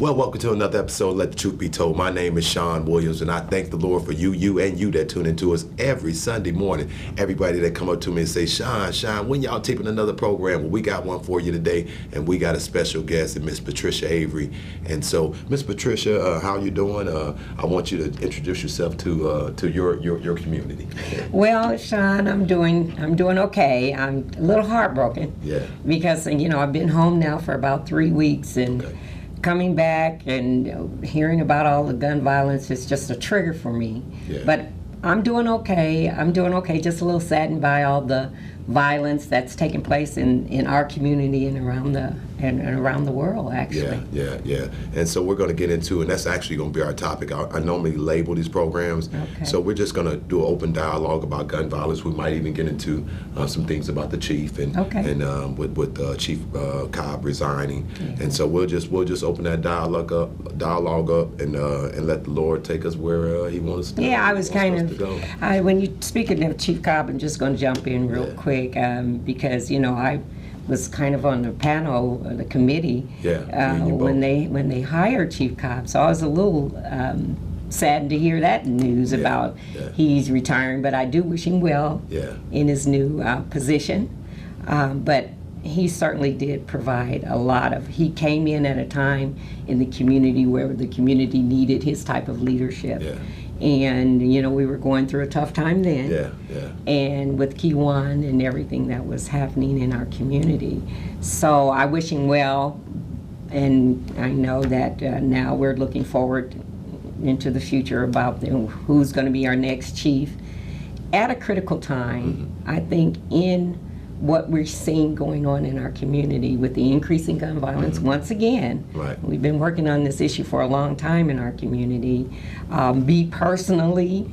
Well, welcome to another episode of Let the Truth Be Told. My name is Seon Williams, and I thank the Lord for you that tune into us every Sunday morning. Everybody that come up to me and say, Sean, when y'all taping another program? Well, we got one for you today, and we got a special guest, Miss Patricia Avery. And so, Miss Patricia, how you doing? I want you to introduce yourself to your community. Well, Sean, I'm doing okay. I'm a little heartbroken. Yeah. Because I've been home now for about 3 weeks, and coming back and hearing about all the gun violence is just a trigger for me. Yeah. But I'm doing okay. Just a little saddened by all the violence that's taking place in our community and around the world, actually. Yeah. And so we're going to get into, and that's actually going to be our topic. I normally label these programs. Okay. So we're just going to do an open dialogue about gun violence. We might even get into some things about the chief and with Chief Cobb resigning. Yeah. And so we'll just open that dialogue up and let the Lord take us where He wants us to. Yeah, I was go. When you speaking of Chief Cobb, I'm just going to jump in real quick because I was kind of on the panel, the committee, when they hired Chief Cobb. So I was a little saddened to hear that news about he's retiring, but I do wish him well in his new position. But he certainly did provide a lot of, he came in at a time in the community where the community needed his type of leadership. Yeah. And, we were going through a tough time then. Yeah. And with Kiwan and everything that was happening in our community. So I wish him well, and I know that now we're looking forward into the future about who's going to be our next chief. At a critical time, I think in what we're seeing going on in our community with the increasing gun violence, once again, we've been working on this issue for a long time in our community. Me personally,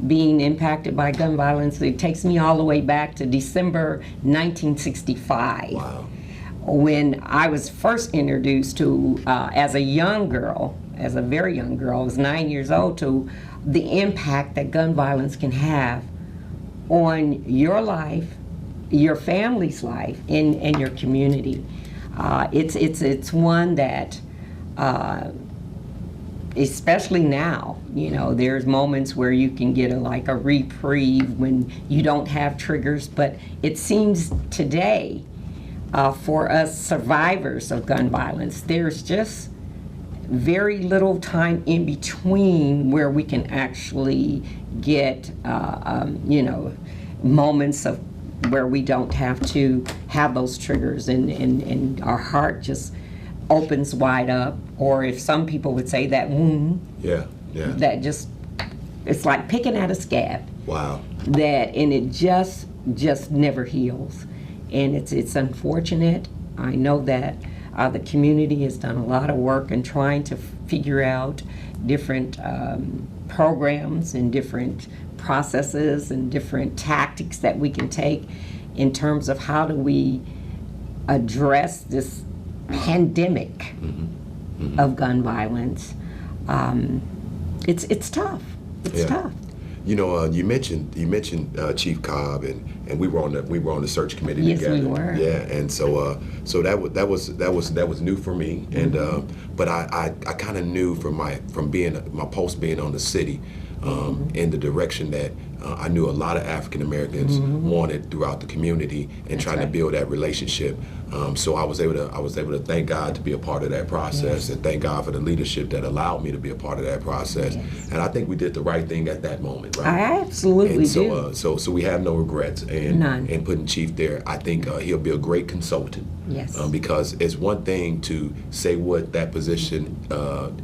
being impacted by gun violence, it takes me all the way back to December 1965. Wow. When I was first introduced to, as a very young girl, I was 9 years old, to the impact that gun violence can have on your life, your family's life, and your community. It's one that, especially now, there's moments where you can get a reprieve when you don't have triggers, but it seems today, for us survivors of gun violence, there's just very little time in between where we can actually get, moments of where we don't have to have those triggers and our heart just opens wide up, or if some people would say that wound, that just, it's like picking at a scab. Wow. And it just never heals, and it's unfortunate. I know that the community has done a lot of work in trying to figure out different programs and different processes and different tactics that we can take in terms of how do we address this pandemic of gun violence. It's tough. It's tough. You mentioned Chief Cobb, and we were on the search committee together. Yes, we were. Yeah, and so that was new for me, and but I kind of knew from being my post being on the city, in the direction that I knew a lot of African Americans wanted throughout the community, and trying to build that relationship. So I was able to thank God to be a part of that process, and thank God for the leadership that allowed me to be a part of that process. And I think we did the right thing at that moment, right? I absolutely do. So we have no regrets, and none. And putting Chief there, I think he'll be a great consultant. Yes. Because it's one thing to say what that position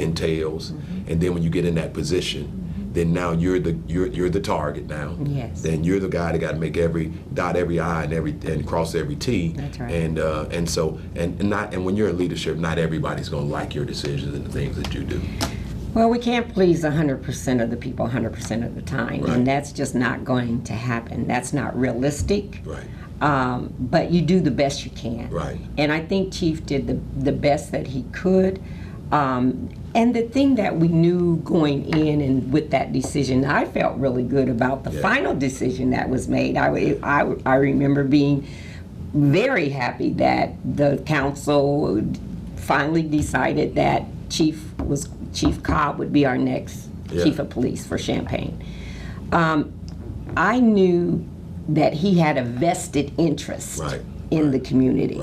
entails, and then when you get in that position, then now you're the target now. Yes. Then you're the guy that got to dot every I and cross every T. That's right. And when you're in leadership, not everybody's going to like your decisions and the things that you do. Well, we can't please 100% of the people 100% of the time, and that's just not going to happen. That's not realistic. Right. But you do the best you can. Right. And I think Chief did the best that he could. And the thing that we knew going in and with that decision, I felt really good about the final decision that was made. I remember being very happy that the council finally decided that Chief Cobb would be our next chief of police for Champaign. I knew that he had a vested interest in the community.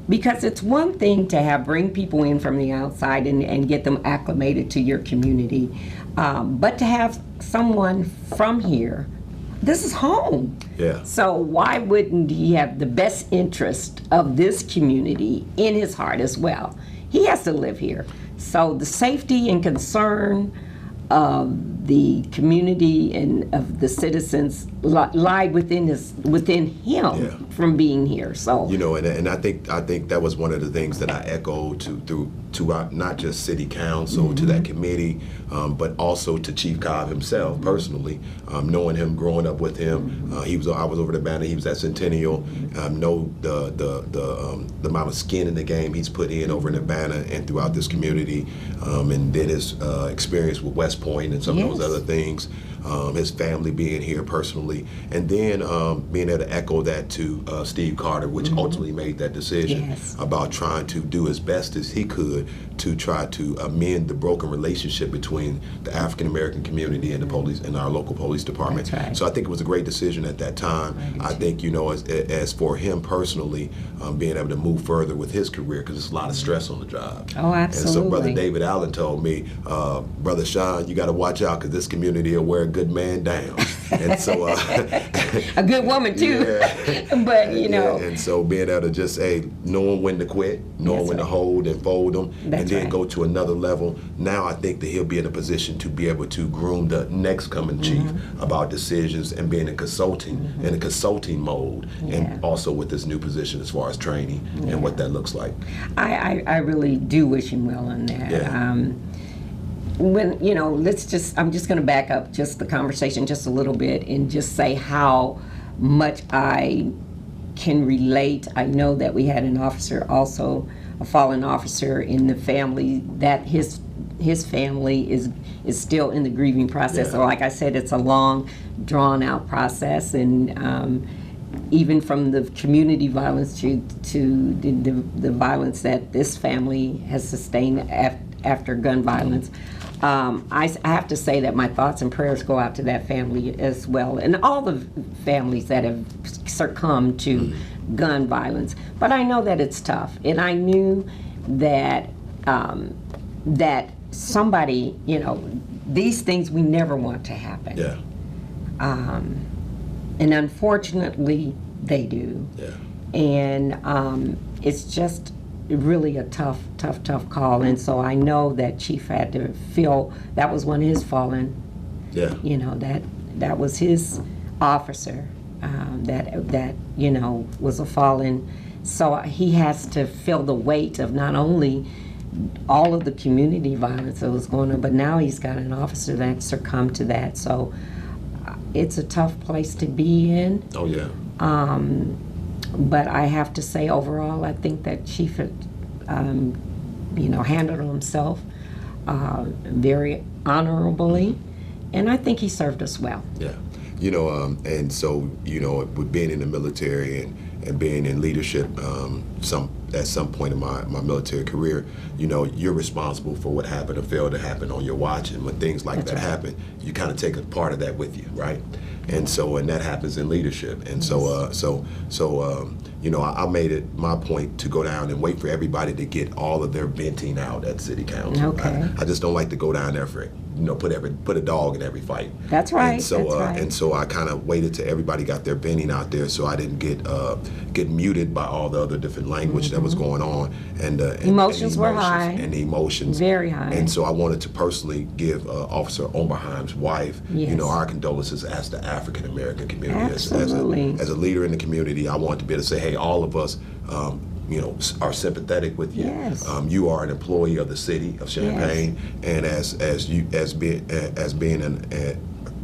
Because it's one thing to bring people in from the outside and get them acclimated to your community, but to have someone from here, this is home. So why wouldn't he have the best interest of this community in his heart as well? He has to live here. So the safety and concern of the community and of the citizens lie within him from being here. So and I think that was one of the things that I echoed to not just city council, to that committee, but also to Chief Cobb himself personally. Knowing him, growing up with him, I was over the banner. He was at Centennial. Know the amount of skin in the game he's put in over in the banner and throughout this community, and then his experience with West Point and some of those other things. His family being here personally, and then being able to echo that to Steve Carter, which ultimately made that decision about trying to do as best as he could to try to amend the broken relationship between the African American community and the police and our local police department. So I think it was a great decision at that time. I think as for him personally, being able to move further with his career, because there's a lot of stress on the job. Oh, absolutely. And so Brother David Allen told me, Brother Sean, you got to watch out because this community will wear a good man down. And so a good woman too. But and so being able to just knowing when to quit, knowing when to hold and fold them, and then go to another level. Now I think that he'll be in a position to be able to groom the next coming chief about decisions and being in a consulting mode, and also with this new position as far as training and what that looks like. I really do wish him well on that. When I'm just going to back up just the conversation just a little bit and just say how much I can relate. I know that we had an officer, also a fallen officer in the family, that his family is still in the grieving process. So like I said, it's a long, drawn out process, and even from the community violence to the violence that this family has sustained after gun violence. I have to say that my thoughts and prayers go out to that family as well, and all the families that have succumbed to gun violence. But I know that it's tough, and I knew that that somebody, these things we never want to happen. And unfortunately, they do. And it's just really a tough call. And so I know that Chief had to feel that was one of his fallen. That was his officer that was a fallen. So he has to feel the weight of not only all of the community violence that was going on, but now he's got an officer that succumbed to that. So it's a tough place to be in. But I have to say, overall, I think that Chief had, handled himself very honorably, and I think he served us well. And so, with being in the military and being in leadership, at some point in my military career, you're responsible for what happened or failed to happen on your watch, and when things like that happen, you kind of take a part of that with you, right? And so, and that happens in leadership. And I made it my point to go down and wait for everybody to get all of their venting out at City Council. I just don't like to go down there for put a dog in every fight. That's right. And so, and so I kind of waited till everybody got their venting out there, so I didn't get muted by all the other different language that was going on, and emotions were high, and the emotions very high. And so I wanted to personally give Officer Oberheim's wife, our condolences as the African American community, as a leader in the community. I wanted to be able to say, hey, all of us. Are sympathetic with you. You are an employee of the city of Champaign, and as being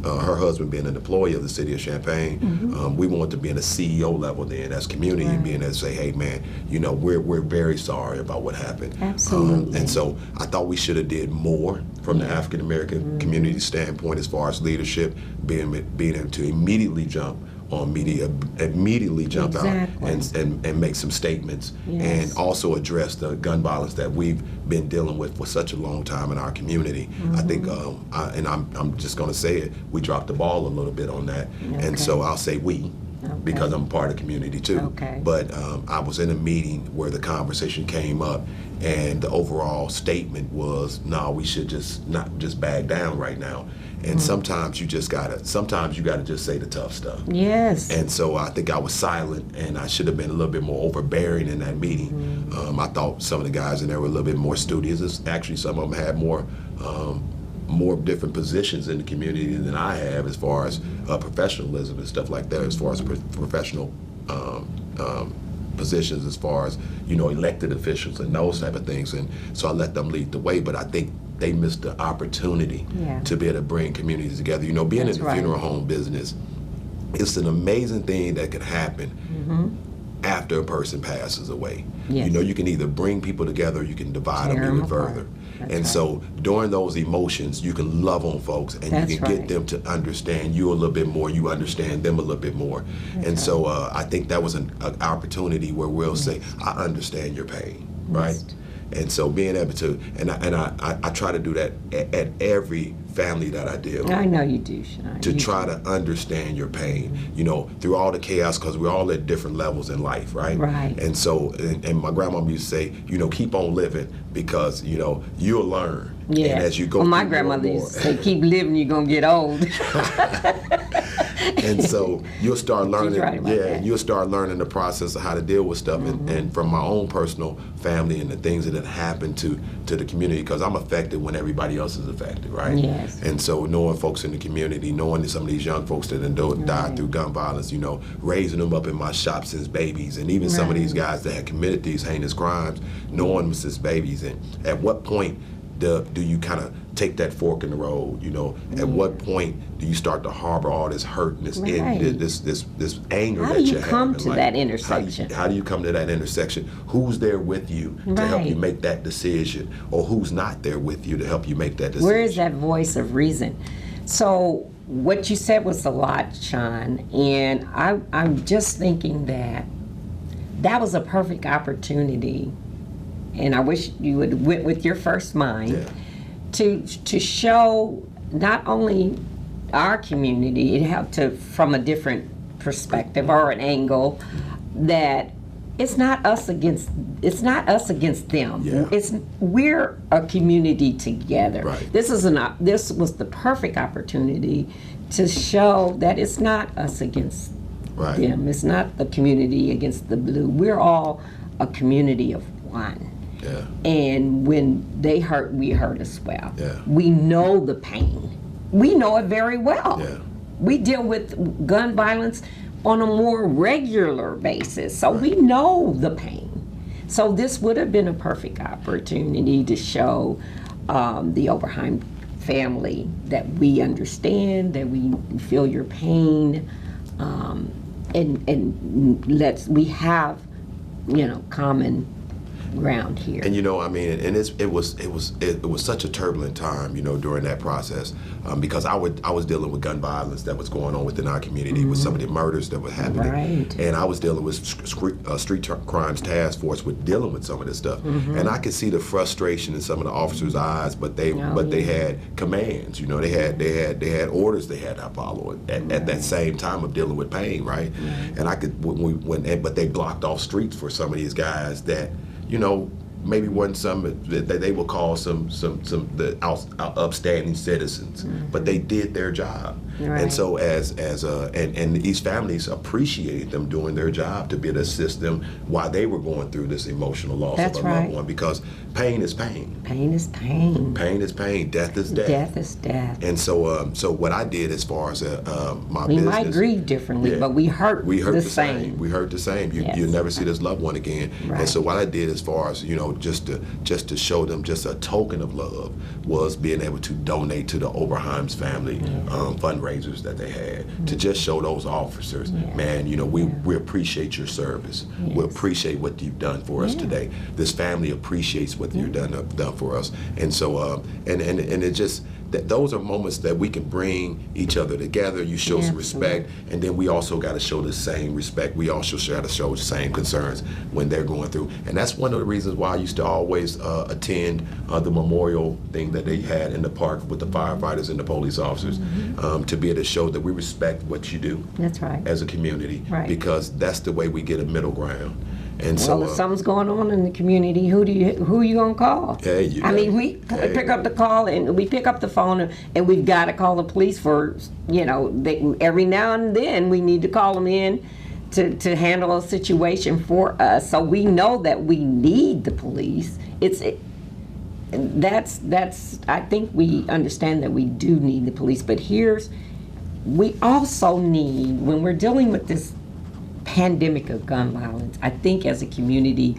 her husband being an employee of the city of Champaign, we want to be in a CEO level then as community, and being able to say, hey man, we're very sorry about what happened. Absolutely. And so I thought we should have did more from the African American community standpoint as far as leadership, being able to immediately jump on media immediately jump Exactly. out and make some statements, Yes. and also address the gun violence that we've been dealing with for such a long time in our community. I think, I'm just going to say it, we dropped the ball a little bit on that, and so I'll say we. Because I'm part of the community too. Okay. But I was in a meeting where the conversation came up, and the overall statement was, no, we should not just back down right now. And sometimes you gotta just say the tough stuff. Yes. And so I think I was silent, and I should have been a little bit more overbearing in that meeting. I thought some of the guys in there were a little bit more studious. Actually, some of them had more different positions in the community than I have, as far as professionalism and stuff like that, as far as professional positions, as far as, elected officials and those type of things. And so I let them lead the way, but I think they missed the opportunity to be able to bring communities together. Being That's in the right. funeral home business, it's an amazing thing that could happen after a person passes away. Yes. You can either bring people together, or you can divide Tear them 'em even apart. further. That's And right. so during those emotions, you can love on folks, and That's you can right. get them to understand you a little bit more. You understand them a little bit more. And so I think that was an opportunity where we'll say, I understand your pain, right? Yes. And so being able to, and I try to do that at every family that I deal with, I know you do, Sean. to You try to understand your pain, through all the chaos, because we're all at different levels in life, right? Right. And so, and my grandmama used to say, keep on living, because, you'll learn. Yeah. And as you go well, my through more and grandmother more. used to say, keep living, you're going to get old. And so you'll start learning, right about that. you'll start learning the process of how to deal with stuff, and from my own personal family and the things that have happened to the community, because I'm affected when everybody else is affected, right? Yes. And so knowing folks in the community, knowing that some of these young folks that died through gun violence, raising them up in my shop since babies, and even some of these guys that had committed these heinous crimes, knowing them since babies, and at what point do you kind of take that fork in the road? At what point do you start to harbor all this hurt and this Right. this anger How that do you you have come in to life? that intersection? How do you come to that intersection? Who's there with you to help you Right. make that decision, or who's not there with you to help you make that decision? Where is that voice of reason? So what you said was a lot, Sean, and I'm just thinking that was a perfect opportunity, and I wish you would went with your first mind. Yeah. To show not only our community, it helped to from a different perspective or an angle, that it's not us against them. Yeah. We're a community together. Right. This was the perfect opportunity to show that it's not us against Right. them. It's not the community against the blue. We're all a community of one. Yeah. And when they hurt, we hurt as well. Yeah. We know the pain. We know it very well. Yeah. We deal with gun violence on a more regular basis, so we know the pain. So this would have been a perfect opportunity to show the Oberheim family that we understand, that we feel your pain, and we have, common ground here. And it was such a turbulent time, during that process, because I was dealing with gun violence that was going on within our community, with some of the murders that were happening, Right. and I was dealing with street crimes task force with dealing with some of this stuff, and I could see the frustration in some of the officers' eyes, but they had commands, they had orders they had to follow at that same time of dealing with pain, right? And I could but they blocked off streets for some of these guys that, maybe wasn't some that they would call some the upstanding citizens, but they did their job. Right. And so and these families appreciated them doing their job to be able to assist them while they were going through this emotional loss That's of a right. loved one, because pain is pain. Pain is pain. Pain is pain. Death is death. Death is death. And so what I did as far as my We business, might grieve differently, Yeah. but we hurt the same. We hurt the same. Yes. You'll never see this loved one again. Right. And so what I did as far as, just to show them just a token of love, was being able to donate to the Oberheim's family fundraisers that they had, to just show those officers, man, we appreciate your service. We appreciate what you've done for us today. This family appreciates what you've done for us. And so and it just those are moments that we can bring each other together. You show some respect, and then we also got to show the same respect. We also got to show the same concerns when they're going through, and that's one of the reasons why I used to always attend the memorial thing that they had in the park with the firefighters and the police officers, to be able to show that we respect what you do. That's right. As a community, Right. because that's the way we get a middle ground. And Well, if something's going on in the community, who you gonna call? I mean, we pick up the call and we pick up the phone, and we've got to call the police for, every now and then we need to call them in to handle a situation for us. So we know that we need the police. I think we understand that we do need the police, but we also need, when we're dealing with this pandemic of gun violence, I think as a community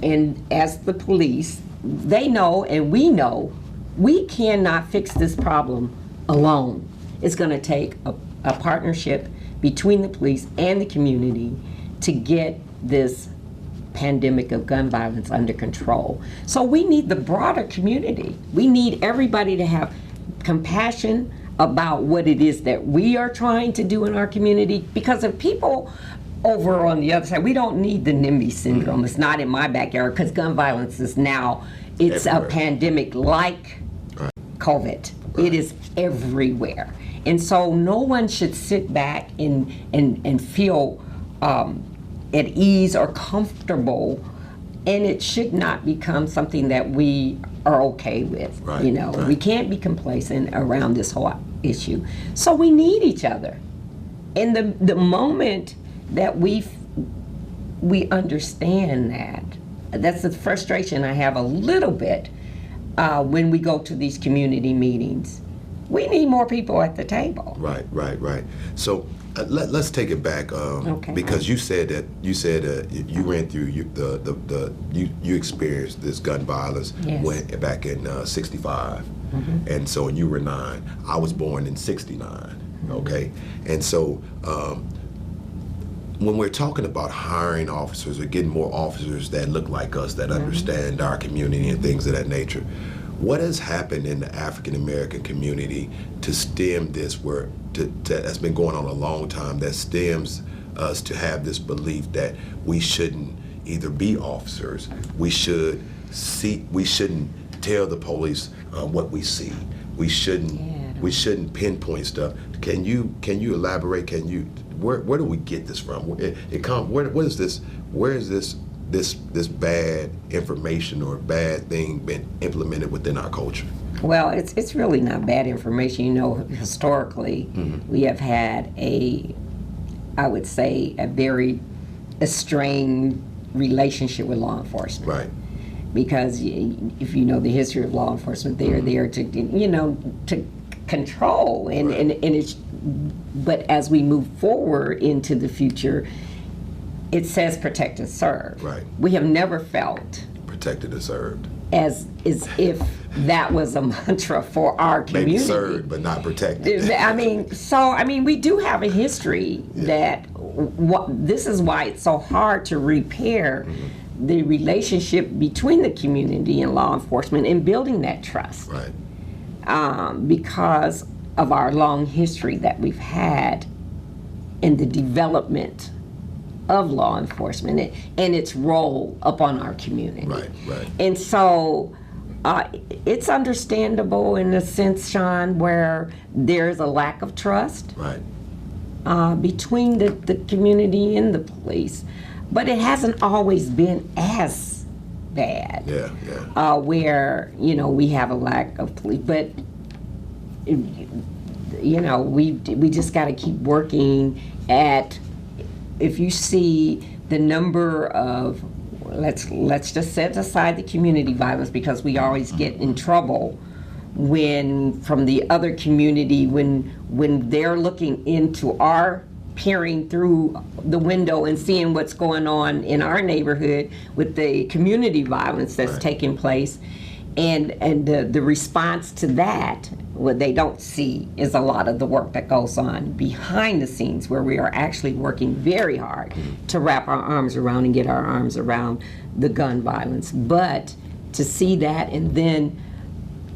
and as the police, they know and we know we cannot fix this problem alone. It's going to take a partnership between the police and the community to get this pandemic of gun violence under control. So we need the broader community. We need everybody to have compassion about what it is that we are trying to do in our community, because if people over on the other side, we don't need the NIMBY syndrome. It's not in my backyard, because gun violence is now, it's everywhere. A pandemic like COVID. Right. It is everywhere. And so no one should sit back and feel at ease or comfortable, and it should not become something that we are okay with. Right. Right. We can't be complacent around this whole issue. So we need each other. And the moment that we understand that's the frustration I have a little bit when we go to these community meetings. We need more people at the table. Right. So let's take it back, because you said that you ran through you experienced this gun violence back in '65, and so you were 9. I was born in '69. Okay, and so. When we're talking about hiring officers or getting more officers that look like us, that understand our community and things of that nature, what has happened in the African American community to stem this that's been going on a long time, that stems us to have this belief that we shouldn't either be officers, we shouldn't tell the police what we see, we shouldn't pinpoint stuff. Can you elaborate? Where do we get this from? Where is this bad information or bad thing been implemented within our culture? Well, it's really not bad information. Historically, we have had I would say, a very strained relationship with law enforcement. Right. Because if you know the history of law enforcement, they are there to to control and it's. But as we move forward into the future, it says protect and serve. Right. We have never felt protected and served as if that was a mantra for our community. Maybe served, but not protected. We do have a history that this is why it's so hard to repair the relationship between the community and law enforcement and building that trust. Right. Because of our long history that we've had in the development of law enforcement and its role upon our community. Right. And so it's understandable in a sense, Sean, where there's a lack of trust between the community and the police. But it hasn't always been as bad. Yeah. Where, we have a lack of police. But we just got to keep working at, if you see the number of, let's just set aside the community violence, because we always get in trouble from the other community when they're looking into our peering through the window and seeing what's going on in our neighborhood with the community violence that's taking place. And the response to that, what they don't see is a lot of the work that goes on behind the scenes, where we are actually working very hard to wrap our arms around and get our arms around the gun violence. But to see that and then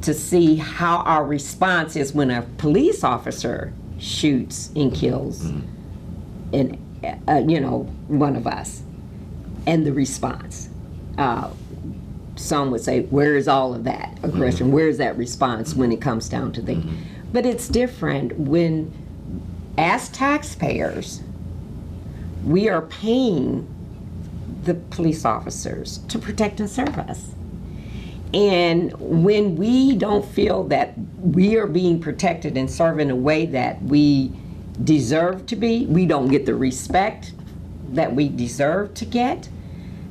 to see how our response is when a police officer shoots and kills, and one of us, and the response. Some would say, where is all of that aggression? Where is that response when it comes down to things? But it's different when, as taxpayers, we are paying the police officers to protect and serve us. And when we don't feel that we are being protected and served in a way that we deserve to be, we don't get the respect that we deserve to get,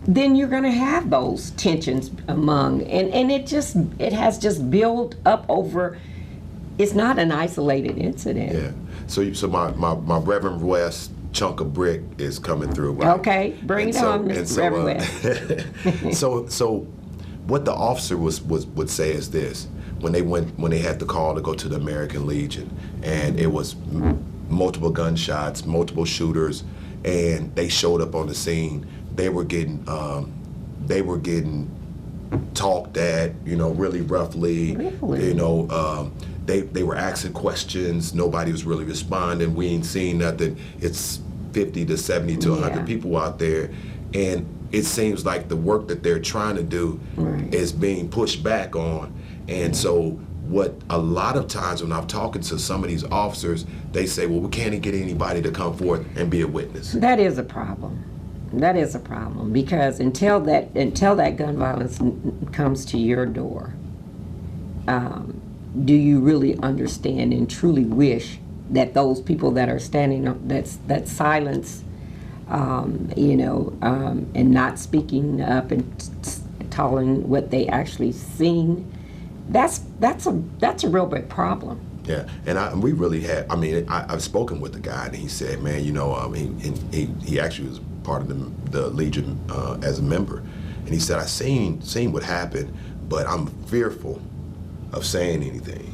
then you're going to have those tensions among, and it has just built up over. It's not an isolated incident. Yeah. So my Reverend West chunk of brick is coming through. Right? Okay, bring it on, Mr. Reverend West. So what the officer would say is this: when they had the call to go to the American Legion, and it was multiple gunshots, multiple shooters, and they showed up on the scene. They were getting talked at, really roughly. Really? They were asking questions. Nobody was really responding. We ain't seen nothing. It's 50 to 70 to 100 people out there, and it seems like the work that they're trying to do is being pushed back on. And so what a lot of times when I'm talking to some of these officers, they say, well, we can't get anybody to come forth and be a witness. That is a problem. That is a problem, because until that gun violence comes to your door, do you really understand and truly wish that those people that are standing up, that silence, and not speaking up and telling what they actually seen, that's a real big problem. Yeah, and we really had. I mean, I've spoken with the guy, and he said, man, he actually was part of the Legion as a member, and he said, I seen what happened, but I'm fearful of saying anything.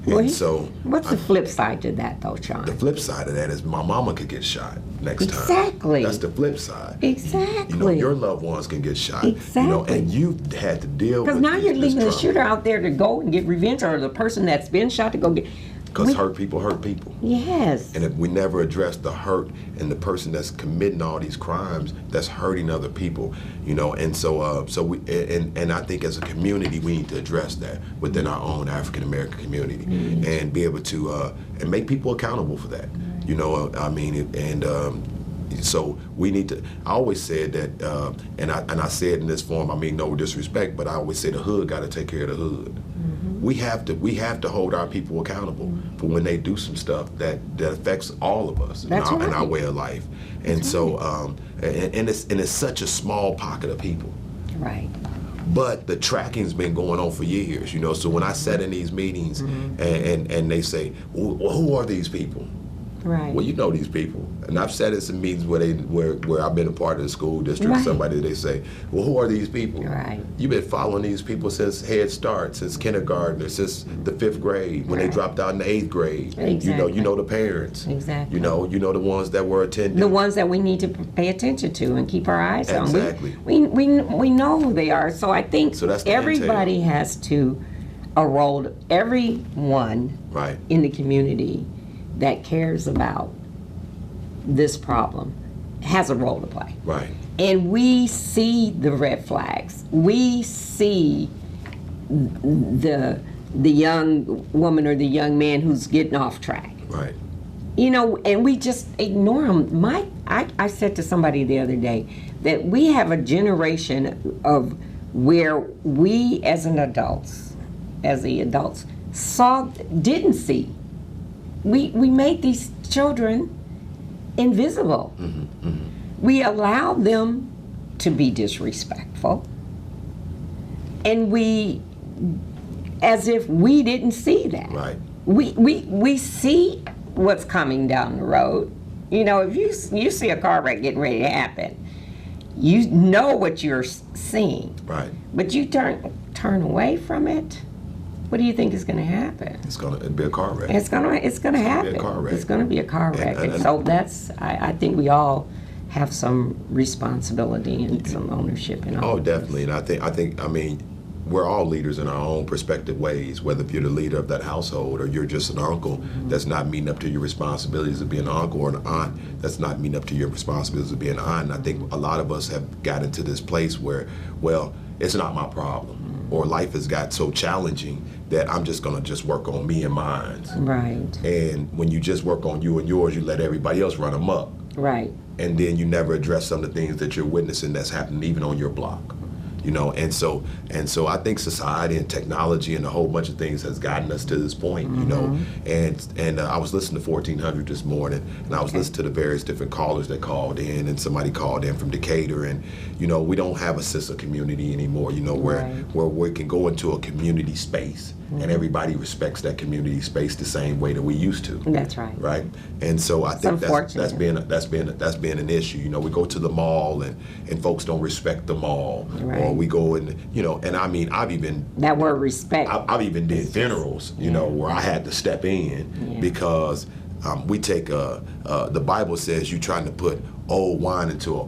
What's the flip side to that, though, Sean? The flip side of that is my mama could get shot next time. Exactly. That's the flip side. Exactly. Your loved ones can get shot. Exactly. And you've had to deal with. Because now you're leaving the trauma. shooter out there to go and get revenge, or the person that's been shot to go get. Because hurt people. Yes. And if we never address the hurt and the person that's committing all these crimes, that's hurting other people, and so we and I think as a community we need to address that within our own African American community and be able to and make people accountable for that. So we need to. I always said that, and I say it in this form. I mean, no disrespect, but I always say the hood got to take care of the hood. We have to hold our people accountable for when they do some stuff that affects all of us in our way of life. And it's such a small pocket of people. Right. But the tracking's been going on for years, So when I sat in these meetings and they say, well, who are these people? Right. Well, these people, and I've sat in some meetings where I've been a part of the school district. Right. Somebody, they say, well, who are these people? Right. You've been following these people since Head Start, since kindergarten, since the 5th grade, when they dropped out in the 8th grade. Exactly. You know the parents. Exactly. You know the ones that were attending. The ones that we need to pay attention to and keep our eyes on. Exactly. We know who they are. So I think everybody has to everyone in the community that cares about this problem has a role to play. Right. And we see the red flags. We see the young woman or the young man who's getting off track. Right. And we just ignore them. I said to somebody the other day that we have a generation of where we as the adults didn't see. We made these children invisible. We allowed them to be disrespectful, and as if we didn't see that. Right. We see what's coming down the road. If you see a car wreck getting ready to happen, you know what you're seeing. Right. But you turn away from it. What do you think is going to happen? It'll be a car wreck. It's going to happen. Be a car wreck. It's going to be a car wreck. And so I think we all have some responsibility and some ownership in all. Oh, definitely. And I think we're all leaders in our own prospective ways, whether if you're the leader of that household or you're just an uncle that's not meeting up to your responsibilities of being an uncle, or an aunt that's not meeting up to your responsibilities of being an aunt. And I think a lot of us have gotten to this place where, well, it's not my problem, or life has got so challenging that I'm just gonna just work on me and mine. Right. And when you just work on you and yours, you let everybody else run amok. Right. And then you never address some of the things that you're witnessing that's happening even on your block. You know, and so I think society and technology and a whole bunch of things has gotten us to this point, you know. And I was listening to 1400 this morning, and I was listening to the various different callers that called in, and somebody called in from Decatur, and you know, we don't have a sense of community anymore, you know, where we can go into a community space and everybody respects that community space the same way that we used to. That's right. Right? And so I think that's been an issue. You know, we go to the mall and folks don't respect the mall. Right. Or we go and, you know, and I mean, I've even... That word respect. I've even did funerals, you know, where I had to step in because we take the Bible says you're trying to put old wine into a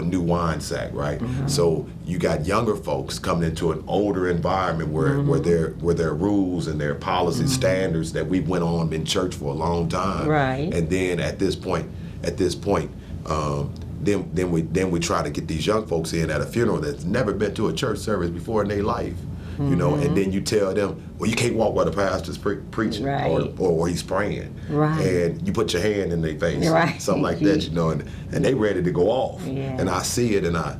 new wine sack, right? So you got younger folks coming into an older environment where there are rules and there are policy standards that we've went on in church for a long time, right? And then at this point, then we try to get these young folks in at a funeral that's never been to a church service before in their life. You know, and then you tell them, well, you can't walk while the pastor's preaching, or he's praying, and you put your hand in their face, something like that, you know, and they ready to go off, and I see it, and let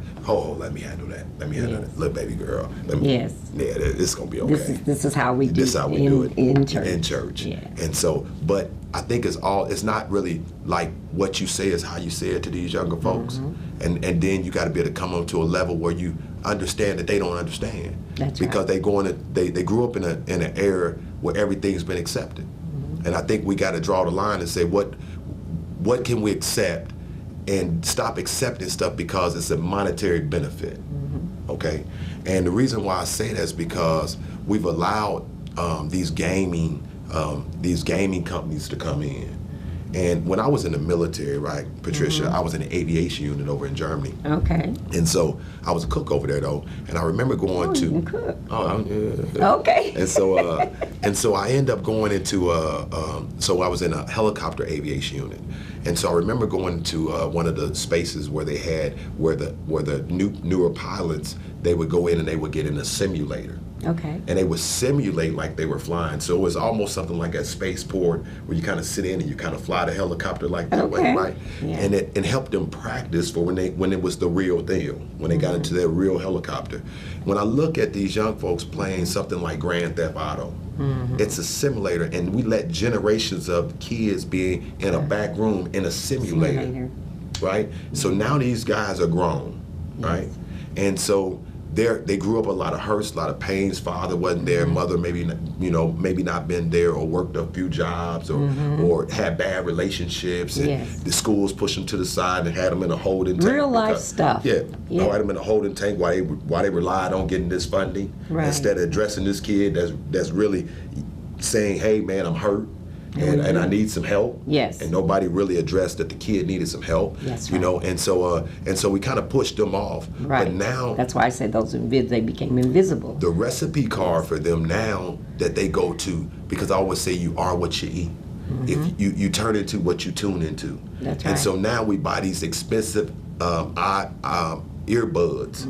me handle that, little baby girl, it's gonna be okay. This is how we do it in church. And so, but I think it's not really like what you say is how you say it to these younger folks, and then you got to be able to come up to a level where you understand that they don't understand. That's because right. they grew up in an era where everything's been accepted, and I think we got to draw the line and say what can we accept, and stop accepting stuff because it's a monetary benefit. Okay, and the reason why I say that is because we've allowed these gaming companies to come in. And when I was in the military, right, Patricia, I was in the aviation unit over in Germany. Okay. And so I was a cook over there, though, and I remember going to. You can cook. Okay. And so I end up going into so I was in a helicopter aviation unit, and so I remember going to one of the spaces where they had where the newer pilots, they would go in and they would get in a simulator. Okay. And they would simulate like they were flying. So it was almost something like a spaceport where you kind of sit in and you kind of fly the helicopter like that way, right? Yeah. And it helped them practice for when it was the real deal, when they got into their real helicopter. When I look at these young folks playing something like Grand Theft Auto, it's a simulator, and we let generations of kids be in a back room in a simulator. Right? So now these guys are grown, right? And so they grew up a lot of hurts, a lot of pains. Father wasn't there, mother maybe not been there, or worked a few jobs, or had bad relationships, and the schools pushed them to the side and had them in a holding tank. Real life stuff. Yeah, had them in a holding tank while they relied on getting this funding, instead of addressing this kid that's really saying, hey man, I'm hurt. And I need some help. Yes. And nobody really addressed that the kid needed some help. That's right. You know, and so we kind of pushed them off. Right. But now that's why I said they became invisible. The recipe card for them now that they go to, because I always say you are what you eat. If you turn into what you tune into. That's right. And so now we buy these expensive earbuds,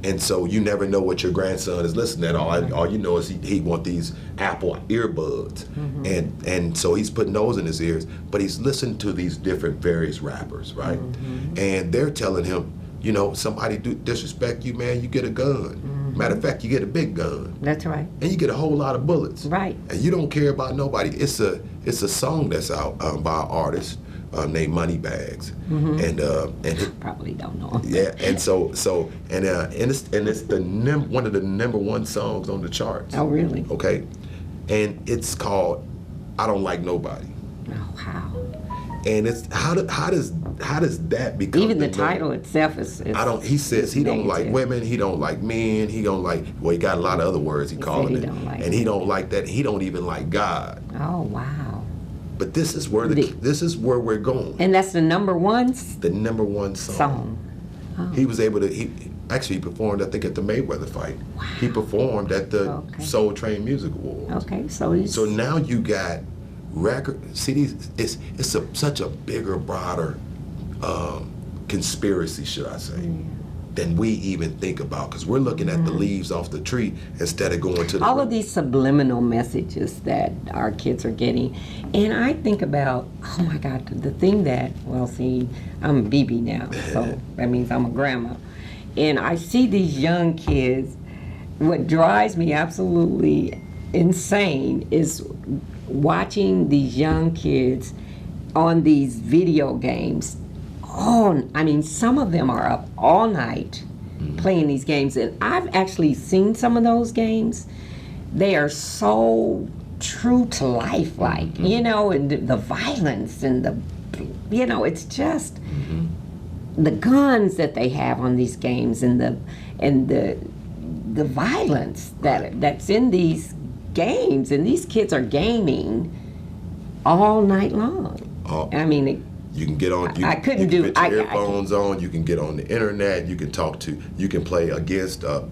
and so you never know what your grandson is listening at. All you know is he want these Apple earbuds, and so he's putting those in his ears, but he's listening to these different various rappers, right? And they're telling him, you know, somebody disrespect you, man, you get a gun. Matter of fact, you get a big gun. That's right. And you get a whole lot of bullets. Right. And you don't care about nobody. It's a song that's out by an artist named Moneybags, and it, probably don't know. Yeah, and it's one of the number one songs on the charts. Oh, really? Okay, and it's called "I Don't Like Nobody." Oh, how? And it's how does that become? Even the title itself is He says he don't like women. He don't like men. He don't like. Well, he got a lot of other words he calling it, and he don't like that. He don't even like God. Oh, wow. But this is where we're going. And that's the number one. The number one song. He was able to. He performed, I think, at the Mayweather fight. Wow. He performed at the Soul Train Music Awards. Okay, so now you got record. See, it's such a bigger, broader conspiracy, should I say, than we even think about, because we're looking at the leaves off the tree instead of going to the all of these subliminal messages that our kids are getting. And I think about, oh my God, the thing that, well, see, I'm a BB now, so that means I'm a grandma. And I see these young kids. What drives me absolutely insane is watching these young kids on these video games. Some of them are up all night playing these games, and I've actually seen some of those games. They are so true to life, like, and the violence and it's just the guns that they have on these games and the violence that's in these games, and these kids are gaming all night long. You can get on. You can put your earphones on. You can get on the internet. You can You can play against a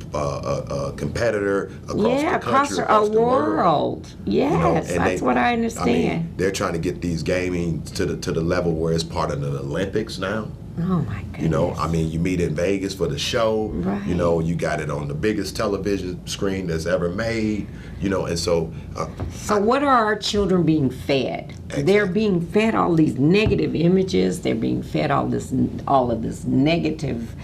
competitor across the country, across the world. Yes, that's what I understand. They're trying to get these gaming to the level where it's part of the Olympics now. Oh my goodness. You meet in Vegas for the show. Right. You got it on the biggest television screen that's ever made. And so. So what are our children being fed? Exactly. They're being fed all these negative images. They're being fed all of this negative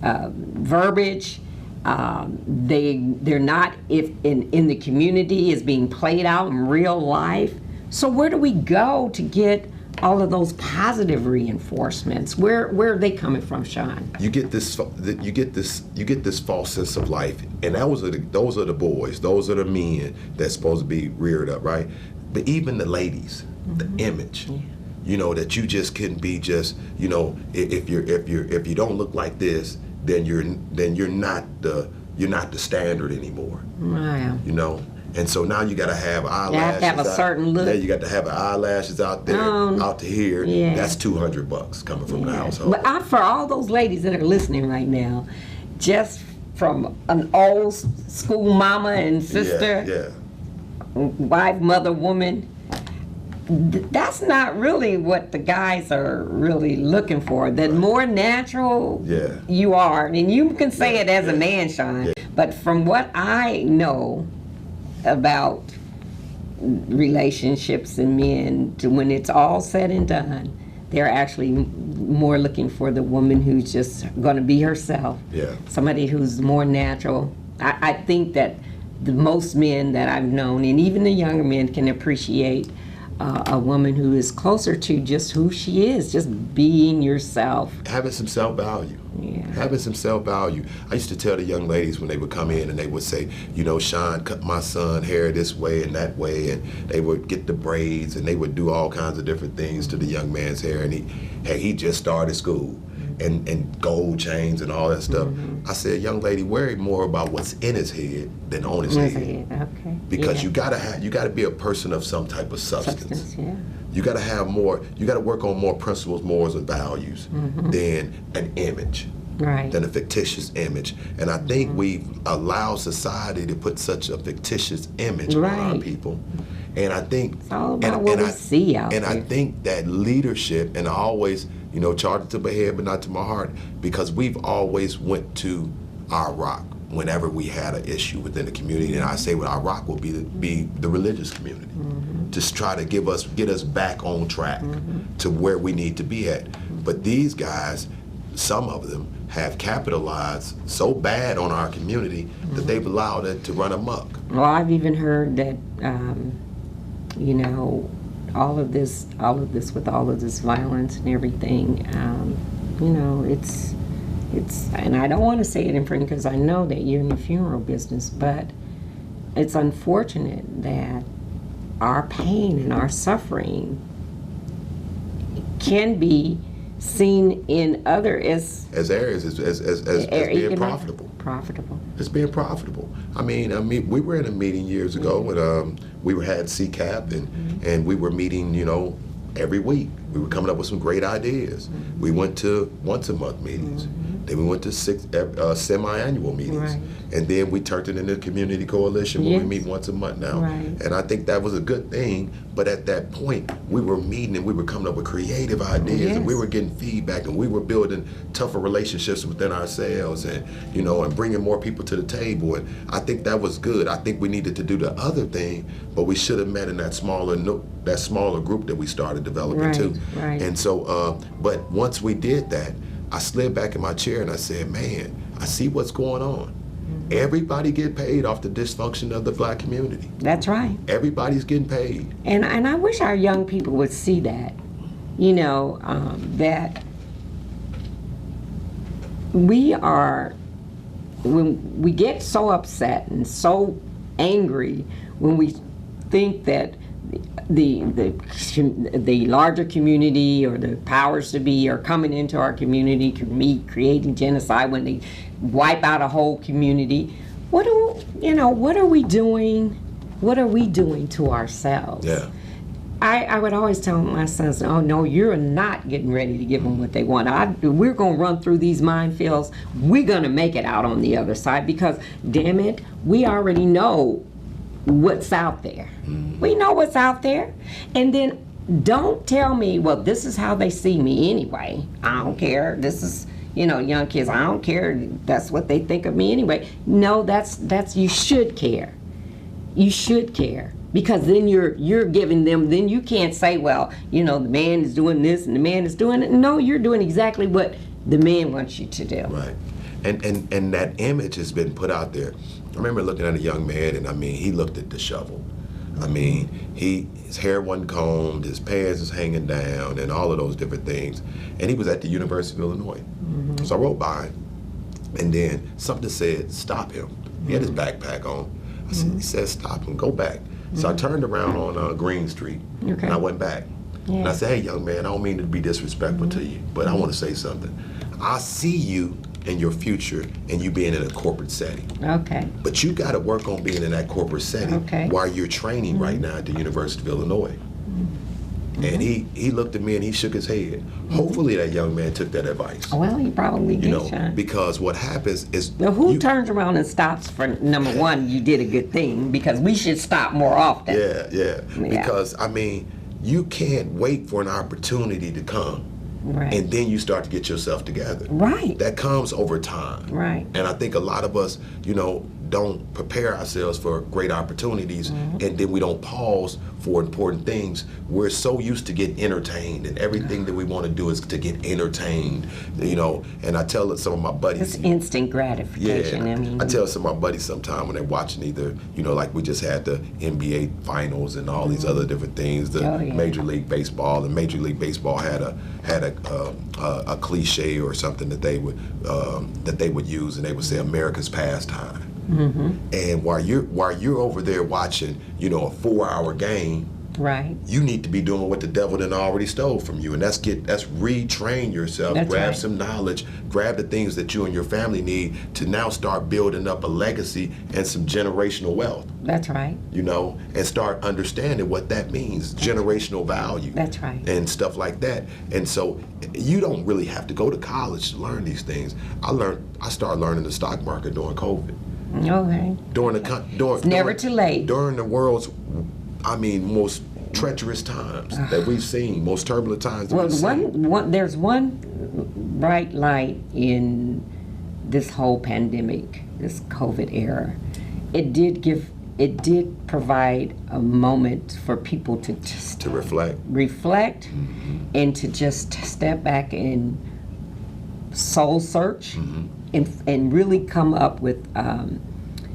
verbiage. They're not in the community is being played out in real life. So where do we go to get all of those positive reinforcements? Where are they coming from, Sean? You get this false sense of life, and those are the boys, those are the men that's supposed to be reared up, right? But even the ladies, the image, that you just couldn't be just, if you don't look like this, then you're not the standard anymore. Wow. And so now you got to have eyelashes. You have to have a certain look. Yeah, you got to have eyelashes out there, out to here. Yeah. That's $200 coming from the household. But for all those ladies that are listening right now, just from an old school mama and sister, wife, mother, woman, that's not really what the guys are really looking for. The more natural you are, and you can say it as a man, Sean, but from what I know about relationships and men, when it's all said and done, they're actually more looking for the woman who's just going to be herself. Somebody who's more natural. I think that the most men that I've known, and even the younger men, can appreciate a woman who is closer to just who she is, just being yourself. Having some self-value. Having some self-value. I used to tell the young ladies when they would come in and they would say, Sean, cut my son hair this way and that way, and they would get the braids and they would do all kinds of different things to the young man's hair, and he just started school. And gold chains and all that stuff. I said, young lady, worry more about what's in his head than on his head. Okay. Because you gotta be a person of some type of substance. You gotta have more. You gotta work on more principles, morals, and values than an image, than a fictitious image. And I think we've allowed society to put such a fictitious image on our people. And I think it's all about what we see out there. And I think that leadership, and I always, charge it to my head but not to my heart, because we've always went to our rock whenever we had an issue within the community. And I say our rock will be the religious community. Just try to get us back on track to where we need to be at. But these guys, some of them, have capitalized so bad on our community that they've allowed it to run amok. Well, I've even heard that all of this with all of this violence and everything, it's, and I don't want to say it in front because I know that you're in the funeral business, but it's unfortunate that our pain and our suffering can be seen in other as areas as being profitable. It's being profitable. I mean, we were in a meeting years ago when we had CCAP and we were meeting, every week. We were coming up with some great ideas. We went to once-a-month meetings. Then we went to semi-annual meetings. Right. And then we turned it into a community coalition where we meet once a month now. Right. And I think that was a good thing. But at that point, we were meeting and we were coming up with creative ideas and we were getting feedback and we were building tougher relationships within ourselves and, you know, and bringing more people to the table. And I think that was good. I think we needed to do the other thing, but we should have met in that smaller group that we started developing too. Right. And so, but once we did that, I slid back in my chair and I said, man, I see what's going on. Everybody get paid off the dysfunction of the Black community. That's right. Everybody's getting paid. And I wish our young people would see that, you know, that when we get so upset and so angry when we think that the larger community or the powers to be are coming into our community, creating genocide when they wipe out a whole community. What are we doing? What are we doing to ourselves? Yeah. I would always tell my sons, oh no, you're not getting ready to give them what they want. We're going to run through these minefields. We're going to make it out on the other side because, damn it, we already know what's out there. We know what's out there. And then don't tell me, well, this is how they see me anyway. I don't care. This is, you know, young kids, I don't care. That's what they think of me anyway. No, that's you should care. You should care. Because then you're giving them, then you can't say, well, you know, the man is doing this and the man is doing it. No, you're doing exactly what the man wants you to do. Right. And that image has been put out there. I remember looking at a young man, and I mean, he looked at the shovel. I mean, his hair wasn't combed, his pants was hanging down, and all of those different things. And he was at the University of Illinois. So I rode by him, and then something said, stop him. He had his backpack on. He said, stop him, go back. So I turned around on Green Street, and I went back. And I said, hey, young man, I don't mean to be disrespectful to you, but I want to say something. I see you in your future and you being in a corporate setting. Okay. But you got to work on being in that corporate setting while you're training right now at the University of Illinois. And he looked at me and he shook his head. Hopefully that young man took that advice. Well, he probably did, You know, Sean. because what happens is... Now, who turns around and stops for, number one, you did a good thing, because we should stop more often. Yeah. Because, I mean, you can't wait for an opportunity to come. Right. And then you start to get yourself together. Right. That comes over time. Right. And I think a lot of us, you know, don't prepare ourselves for great opportunities, and then we don't pause for important things. We're so used to getting entertained, and everything that we want to do is to get entertained, you know. And I tell some of my buddies, It's instant gratification. I tell some of my buddies sometime when they're watching either, you know, like we just had the NBA finals and all these other different things, the Major League Baseball, and Major League Baseball had a cliche or something that they would use, and they would say America's pastime. And while you're over there watching, you know, a 4-hour game, Right. you need to be doing what the devil done already stole from you, and that's retrain yourself, grab some knowledge, grab the things that you and your family need to now start building up a legacy and some generational wealth. That's right. You know, and start understanding what that means, generational value. That's right. And stuff like that. And so you don't really have to go to college to learn these things. I started learning the stock market during COVID. Okay. It's never too late. During the world's, I mean, most treacherous times that we've seen, most turbulent times that we've seen. There's one bright light in this whole pandemic, this COVID era. It did provide a moment for people to just reflect, and to just step back and soul search, and really come up with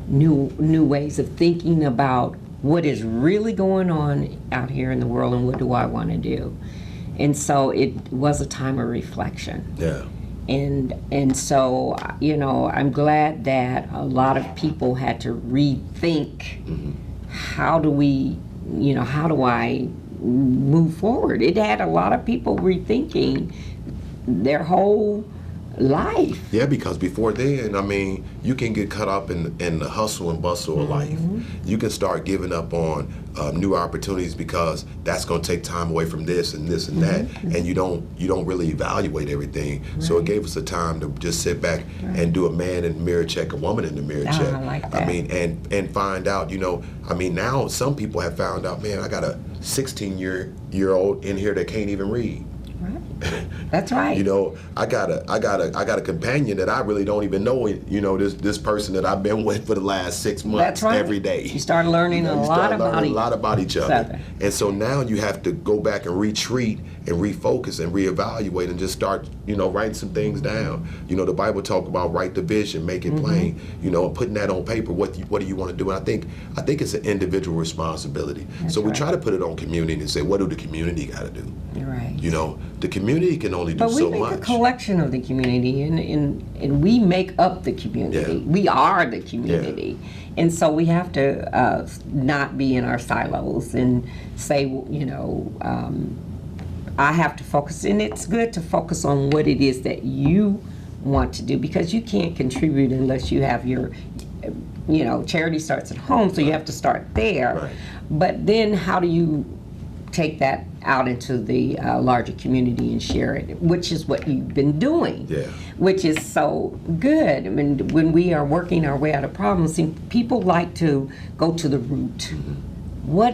new ways of thinking about what is really going on out here in the world and what do I want to do. And so it was a time of reflection. Yeah. And so, you know, I'm glad that a lot of people had to rethink how do I move forward. It had a lot of people rethinking their whole life. Yeah, because before then, I mean, you can get caught up in the hustle and bustle of life. You can start giving up on new opportunities because that's going to take time away from this and this and that, and you don't really evaluate everything. So it gave us a time to just sit back and do a man in the mirror check, a woman in the mirror check. I like that. I mean, and find out, I mean, now some people have found out, man, I got a 16-year-old in here that can't even read. Right. That's right. I got a companion that I really don't even know. This person that I've been with for the last 6 months. That's right. Every day. You start learning a lot about each other. And so now you have to go back and retreat and refocus and reevaluate and just start, writing some things down. The Bible talk about write the vision, make it plain. And putting that on paper. What do you want to do? And I think it's an individual responsibility. That's so we right. try to put it on community and say, what do the community got to do? You're right. The community can only do but so we make much. a collection of the community, and we make up the community. Yeah. We are the community. And so we have to not be in our silos and say, I have to focus. And it's good to focus on what it is that you want to do, because you can't contribute unless you have your, charity starts at home, so you have to start there. Right. But then how do you take that out into the larger community and share it, which is what you've been doing, which is so good. I mean, when we are working our way out of problems, people like to go to the root. We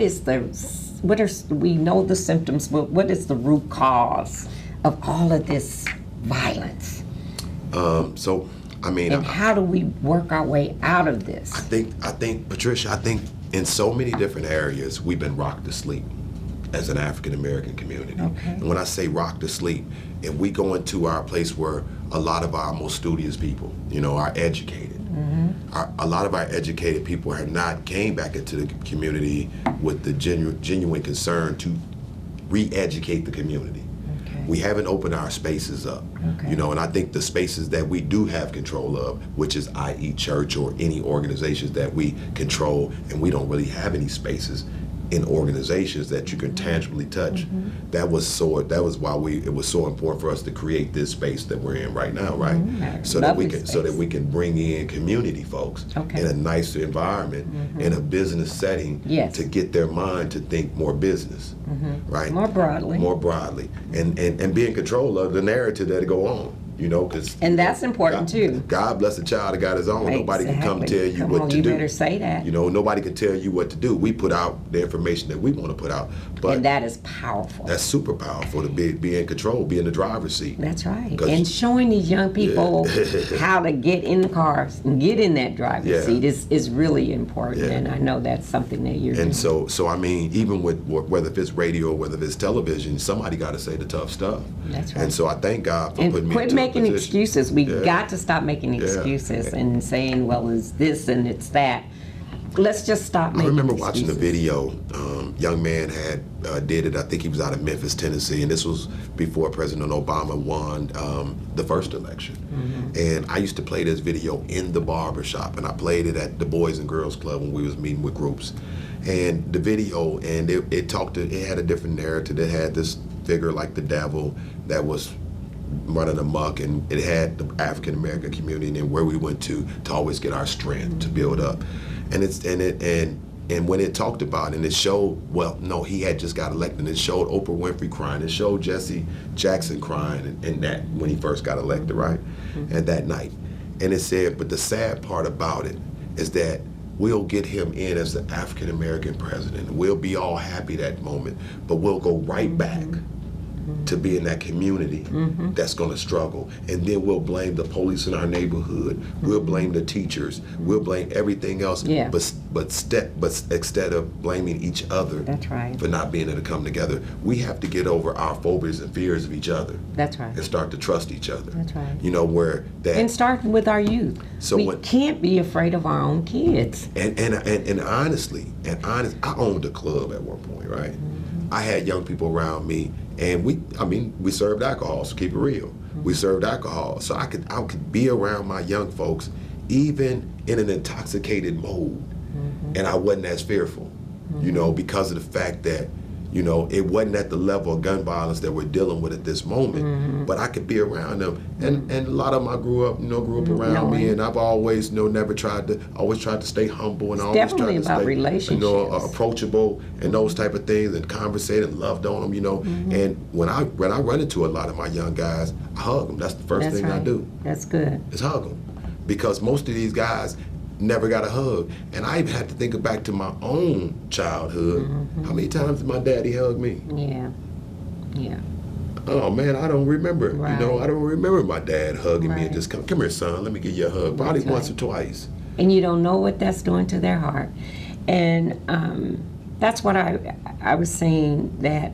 know the symptoms, but what is the root cause of all of this violence? And how do we work our way out of this? I think, Patricia, in so many different areas, we've been rocked to sleep as an African American community. Okay. And when I say rock to sleep, if we go into our place where a lot of our most studious people, are educated, a lot of our educated people have not came back into the community with the genuine concern to re-educate the community. Okay. We haven't opened our spaces up, and I think the spaces that we do have control of, which is i.e. church or any organizations that we control, and we don't really have any spaces in organizations that you can tangibly touch. That was why it was so important for us to create this space that we're in right now, right? So that we can bring in community folks in a nicer environment, in a business setting, to get their mind to think more business, right? More broadly. And be in control of the narrative that go on. And that's important too. God bless the child that got his own. Nobody can come tell you what to do. You better say that. Nobody can tell you what to do. We put out the information that we want to put out. And that is powerful. That's super powerful to be in control, be in the driver's seat. That's right. And showing these young people how to get in the cars and get in that driver's seat is really important. And I know that's something that you're doing. And so I mean, even with whether it's radio or whether it's television, somebody got to say the tough stuff. That's right. And so I thank God for putting me quit into making excuses. We got to stop making excuses and saying, well, it's this and it's that. Let's just stop making excuses. I remember excuses. watching a video. Young man had did it. I think he was out of Memphis, Tennessee, and this was before President Obama won the first election. And I used to play this video in the barbershop, and I played it at the Boys and Girls Club when we was meeting with groups. And the video, and it had a different narrative. It had this figure like the devil that was running amok, and it had the African American community and where we went to always get our strength to build up. And when it talked about and it showed, well, no, he had just got elected, and it showed Oprah Winfrey crying, it showed Jesse Jackson crying, and that when he first got elected, right? And that night. And it said, but the sad part about it is that we'll get him in as the African American president. We'll be all happy that moment, but we'll go right back to be in that community that's going to struggle. And then we'll blame the police in our neighborhood. We'll blame the teachers. We'll blame everything else. But instead of blaming each other for not being able to come together, we have to get over our phobias and fears of each other. That's right. And start to trust each other. That's right. And start with our youth. So we can't be afraid of our own kids. And honestly, I owned a club at one point, right? I had young people around me, and we served alcohol, so keep it real. We served alcohol, so I could be around my young folks, even in an intoxicated mode, and I wasn't as fearful, because of the fact that, You know, it wasn't at the level of gun violence that we're dealing with at this moment, Mm-hmm. but I could be around them. And a lot of them I grew up around me, Knowing. and I've always, never tried to stay humble, and It's always definitely tried to about stay, relationships. approachable and those type of things, and conversate and loved on them, Mm-hmm. And when I run into a lot of my young guys, I hug them. That's the first That's thing I right. do. That's good. Is hug them, because most of these guys never got a hug. And I even had to think back to my own childhood. Mm-hmm. How many times did my daddy hug me? Yeah. Yeah. Oh man, I don't remember. Right. I don't remember my dad hugging me and Right. just come here, son, let me give you a hug. Probably That's once right. or twice. And you don't know what that's doing to their heart. And that's what I was saying, that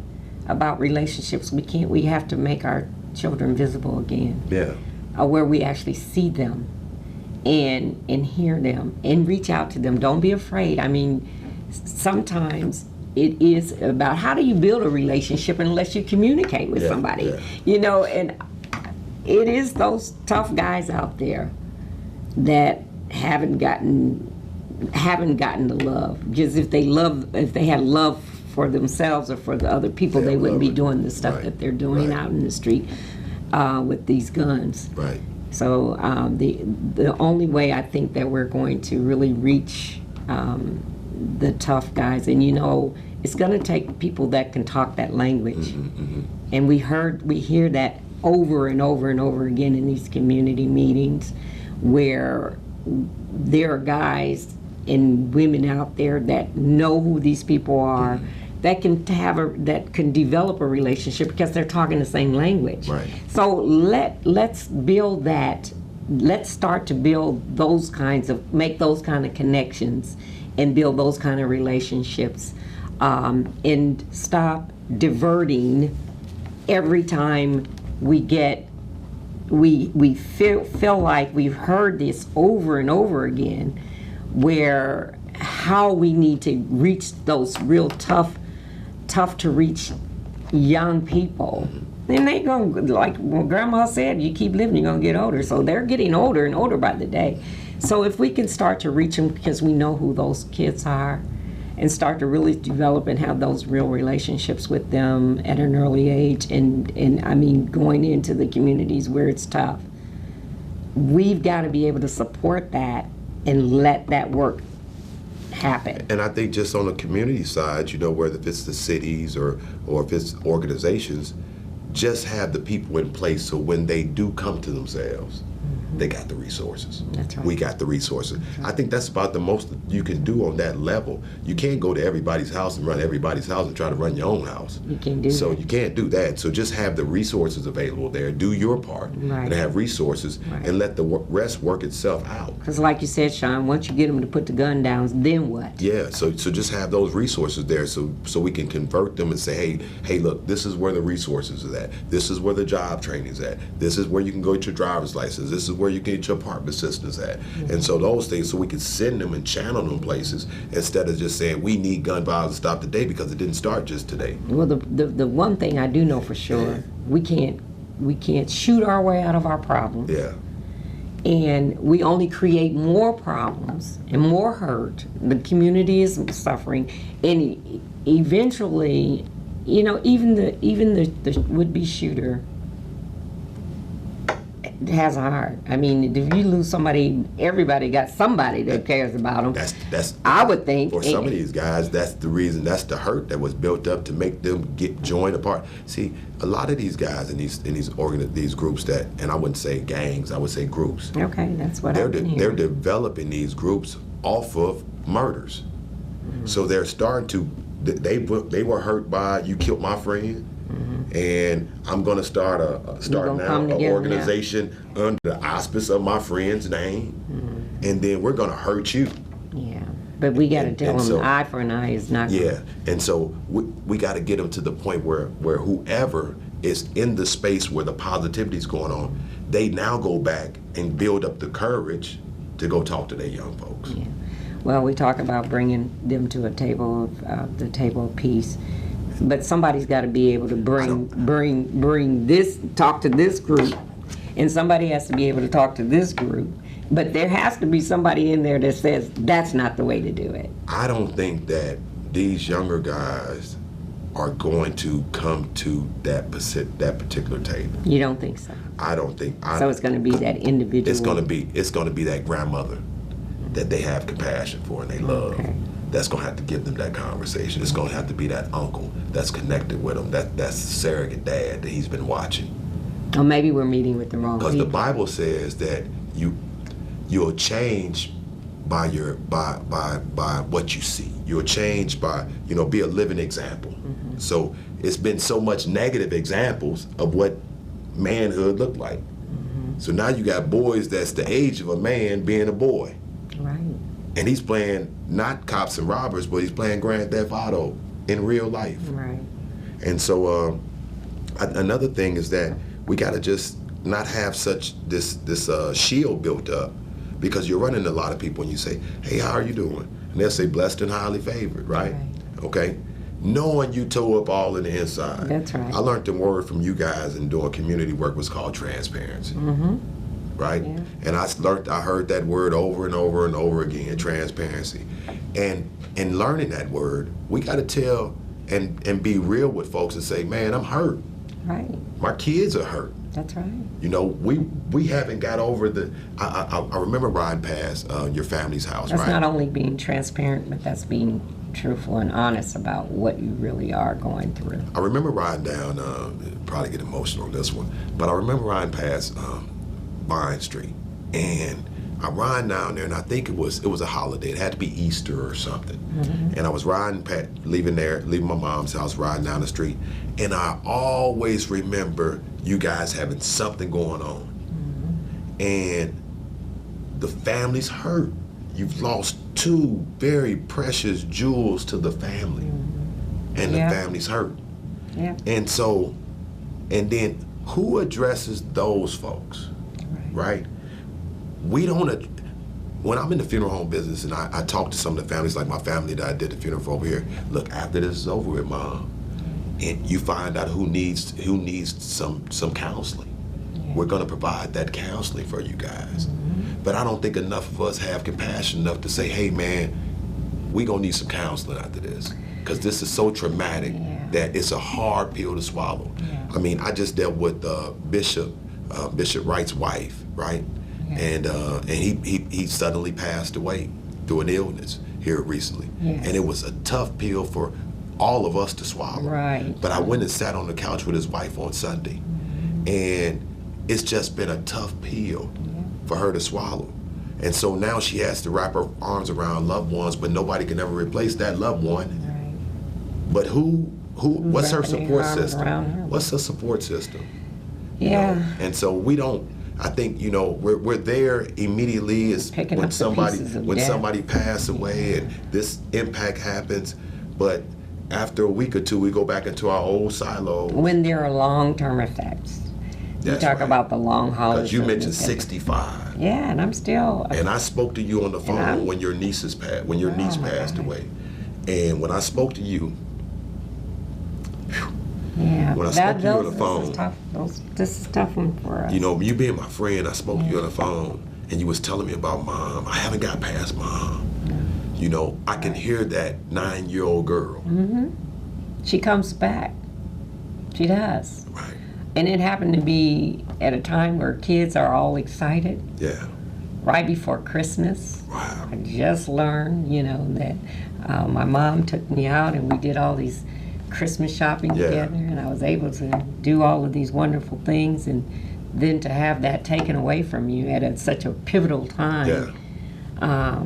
about relationships. We have to make our children visible again, Yeah. where we actually see them and hear them and reach out to them. Don't be afraid. I mean, sometimes it is about, how do you build a relationship unless you communicate with Yeah, somebody? yeah. And it is those tough guys out there that haven't gotten the love. Because if they had love for themselves or for the other people, They'll they wouldn't be love it. doing the stuff Right, that they're doing right. out in the street with these guns. Right. So the only way I think that we're going to really reach the tough guys, and it's going to take people that can talk that language. Mm-hmm. And we hear that over and over and over again in these community meetings, where there are guys and women out there that know who these people are, that can develop a relationship because they're talking the same language. Right. So let's build that. Let's start to build make those kind of connections and build those kind of relationships, and stop diverting every time we feel like we've heard this over and over again, where how we need to reach those real tough to reach young people. And they going, like Grandma said, you keep living, you're going to get older. So they're getting older and older by the day. So if we can start to reach them, because we know who those kids are, and start to really develop and have those real relationships with them at an early age, and I mean going into the communities where it's tough, we've got to be able to support that and let that work happen. And I think just on the community side, whether if it's the cities or if it's organizations, just have the people in place so when they do come to themselves, they got the resources. That's right. We got the resources. I think that's about the most you can do on that level. You can't go to everybody's house and run everybody's house and try to run your own house. You can't do So that. you can't do that. So just have the resources available there. Do your part Right. and have resources, Right. and let the rest work itself out. Because like you said, Sean, once you get them to put the gun down, then what? Yeah, so just have those resources there so we can convert them and say, hey, look, this is where the resources are at. This is where the job training is at. This is where you can go get your driver's license. This is where you can get your apartment assistance at. And so those things, so we can send them and channel them places instead of just saying we need gun violence to stop today, because it didn't start just today. Well, the one thing I do know for sure, we can't shoot our way out of our problems. Yeah. And we only create more problems and more hurt. The community is suffering, and eventually, even the would-be shooter has a heart. I mean, if you lose somebody, everybody got somebody that cares about them. That's I would think. for some of these guys, that's the reason, that's the hurt that was built up to make them join apart. See, a lot of these guys in these groups that, and I wouldn't say gangs, I would say groups. Okay, that's what They're I've been they're hearing. developing these groups off of murders. So they're starting to. They were hurt by, you killed my friend, and I'm going to start gonna come an together, organization under the auspice of my friend's name, and then we're going to hurt you. Yeah, but we got to tell and them so- eye for an eye is not good. Yeah, and so we got to get them to the point where whoever is in the space where the positivity is going on, they now go back and build up the courage to go talk to their young folks. Yeah. Well, we talk about bringing them to a table the table of peace, but somebody's got to be able to bring this, talk to this group, and somebody has to be able to talk to this group. But there has to be somebody in there that says that's not the way to do it. I don't think that these younger guys are going to come to that particular table. You don't think so? I don't think. So it's going to be that individual. It's going to be that grandmother that they have compassion for and they love. Okay. That's going to have to give them that conversation. It's going to have to be that uncle that's connected with them. That's the surrogate dad that he's been watching. Or maybe we're meeting with the wrong people. Because the Bible says that you'll change by what you see. You'll change by, be a living example. Mm-hmm. So it's been so much negative examples of what manhood looked like. Mm-hmm. So now you got boys that's the age of a man being a boy. Right. And he's playing not cops and robbers, but he's playing Grand Theft Auto in real life. Right. And so another thing is that we got to just not have such this shield built up, because you're running a lot of people and you say, hey, how are you doing? And they'll say blessed and highly favored, right? Okay? Knowing you toe up all in the inside. That's right. I learned the word from you guys in doing community work was called transparency. Mm-hmm. Right? Yeah. And I heard that word over and over and over again, transparency. And in learning that word, we got to tell and be real with folks and say, man, I'm hurt. Right. My kids are hurt. That's right. We haven't got over the. I remember riding past your family's house. That's right? not only being transparent, but that's being truthful and honest about what you really are going through. I remember riding down. Probably get emotional on this one, but I remember riding past Vine Street, and I riding down there, and I think it was a holiday. It had to be Easter or something. Mm-hmm. And I was riding, leaving my mom's house, riding down the street, and I always remember you guys having something going on. Mm-hmm. And the family's hurt. You've lost two very precious jewels to the family. Mm-hmm. And the family's hurt. Yeah. And so, and then who addresses those folks? Right? We don't, when I'm in the funeral home business and I talk to some of the families, like my family that I did the funeral for over here, look, after this is over with, Mom, and you find out who needs some counseling. Yeah. We're going to provide that counseling for you guys. Mm-hmm. But I don't think enough of us have compassion enough to say, hey man, we're going to need some counseling after this, because this is so traumatic that it's a hard pill to swallow. Yeah. I mean, I just dealt with Bishop Wright's wife, right? Yeah. And he suddenly passed away through an illness here recently. Yes. And it was a tough pill for all of us to swallow. Right. But I went and sat on the couch with his wife on Sunday. Mm-hmm. And it's just been a tough pill for her to swallow. And so now she has to wrap her arms around loved ones, but nobody can ever replace that loved one. Right. But what's her support system? What's her support system? Yeah. And so we don't, I think, we're there immediately is when somebody passes away and this impact happens, but after a week or two we go back into our old silo. When there are long-term effects. You talk about the long haul. Because you mentioned 65. Yeah, and I'm still. And I spoke to you on the phone when your niece passed away. And when I spoke to you, when I spoke to you on the phone, this is tough one for us. You being my friend, I spoke to you on the phone, and you was telling me about Mom. I haven't got past Mom. No. I can hear that 9-year-old girl. Mm-hmm. She comes back. She does. Right. And it happened to be at a time where kids are all excited. Yeah. Right before Christmas. Wow. I just learned, that my mom took me out and we did all these Christmas shopping together, and I was able to do all of these wonderful things, and then to have that taken away from you at such a pivotal time. Yeah.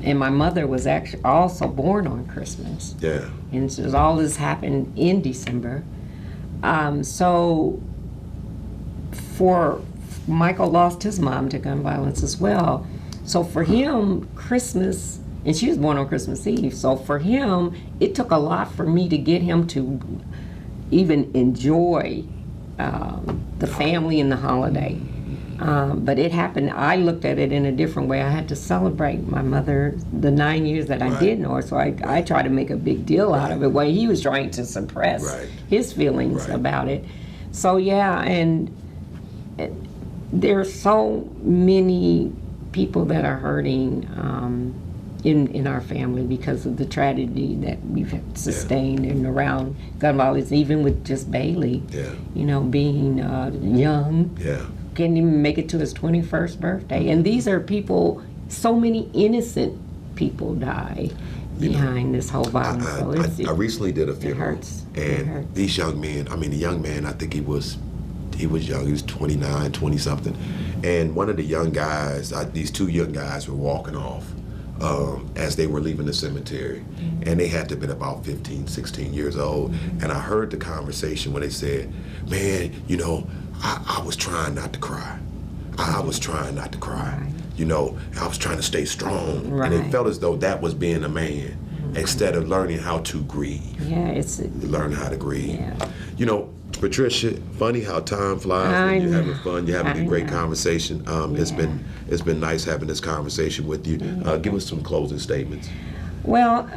And my mother was actually also born on Christmas. Yeah. And so all this happened in December. So Michael lost his mom to gun violence as well. So for him, Christmas, and she was born on Christmas Eve, so for him, it took a lot for me to get him to even enjoy the family and the holiday. But it happened, I looked at it in a different way. I had to celebrate my mother, the 9 years that I did know her, so I tried to make a big deal out of it, while he was trying to suppress his feelings about it. So and there are so many people that are hurting, in our family because of the tragedy that we've sustained and around gun violence, even with just Bailey, being young, can't even make it to his 21st birthday. And these are people, so many innocent people die behind this whole violence. I recently did a funeral, and these young men, the young man, I think he was young, he was 29, 20 something, and one of the young guys, these two young guys were walking off as they were leaving the cemetery, and they had to have been about 15, 16 years old, and I heard the conversation when they said, man, I was trying not to cry. I was trying not to cry. I was trying to stay strong, and it felt as though that was being a man, instead of learning how to grieve. Learn how to grieve. Patricia, funny how time flies when you're having fun. You're having a great conversation. It's been nice having this conversation with you. Give us some closing statements. Well,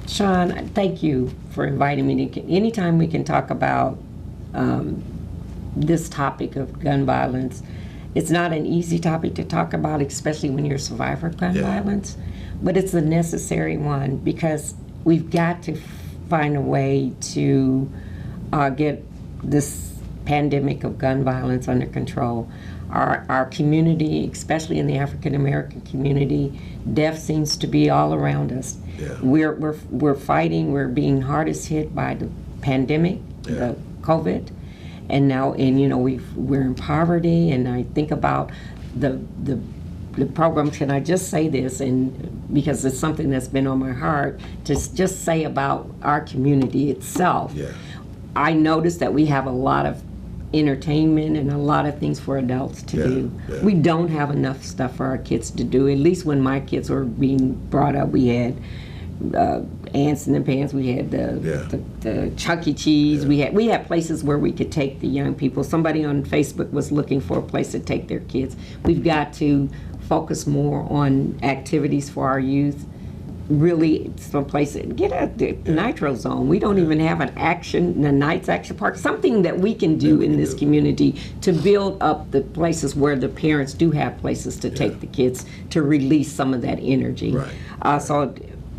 Sean, thank you for inviting me. Anytime we can talk about this topic of gun violence, it's not an easy topic to talk about, especially when you're a survivor of gun violence, but it's a necessary one because we've got to find a way to get this pandemic of gun violence under control. Our community, especially in the African American community, death seems to be all around us. We're fighting. We're being hardest hit by the pandemic, the COVID, and now we're in poverty. And I think about the program. Can I just say this, and because it's something that's been on my heart, to just say about our community itself. I noticed that we have a lot of entertainment and a lot of things for adults to do. We don't have enough stuff for our kids to do. At least when my kids were being brought up, we had ants in the pants. We had the Chuck E. Cheese. We had places where we could take the young people. Somebody on Facebook was looking for a place to take their kids. We've got to focus more on activities for our youth. Really, someplace, get out the Nitro Zone. We don't even have the Knights Action Park, something that we can do in this community to build up the places where the parents do have places to take the kids to release some of that energy. So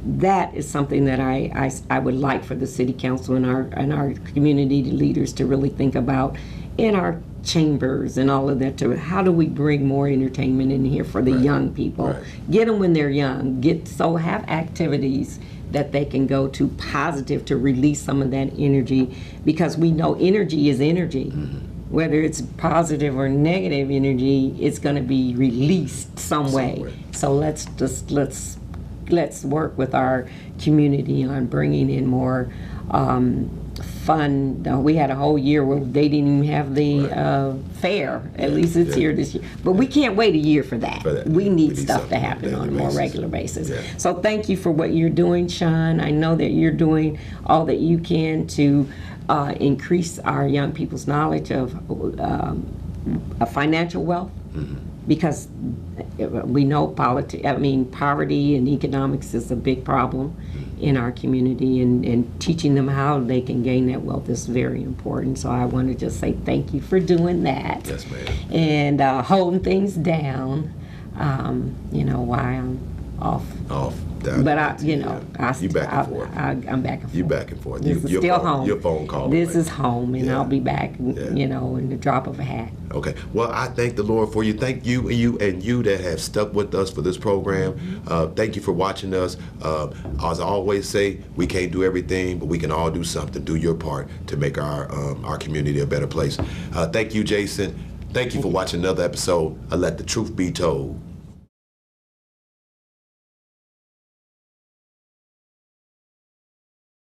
that is something that I would like for the city council and our community leaders to really think about in our chambers and all of that. To how do we bring more entertainment in here for the young people? Get them when they're young. Have activities that they can go to positive to release some of that energy, because we know energy is energy. Whether it's positive or negative energy, it's going to be released some way. So let's work with our community on bringing in more fun. We had a whole year where they didn't even have the fair. At least it's here this year. But we can't wait a year for that. We need stuff to happen on a more regular basis. So thank you for what you're doing, Sean. I know that you're doing all that you can to increase our young people's knowledge of financial wealth. Because we know poverty and economics is a big problem in our community, and teaching them how they can gain that wealth is very important. So I want to just say thank you for doing that. Yes, ma'am. And holding things down, while I'm off. But you back and forth. I'm back and forth. You back and forth. This is still home. Your phone call. This is home, and I'll be back. In the drop of a hat. Okay. Well, I thank the Lord for you. Thank you and you that have stuck with us for this program. Thank you for watching us. As I always say, we can't do everything, but we can all do something. Do your part to make our community a better place. Thank you, Jason. Thank you for watching another episode of Let the Truth Be Told.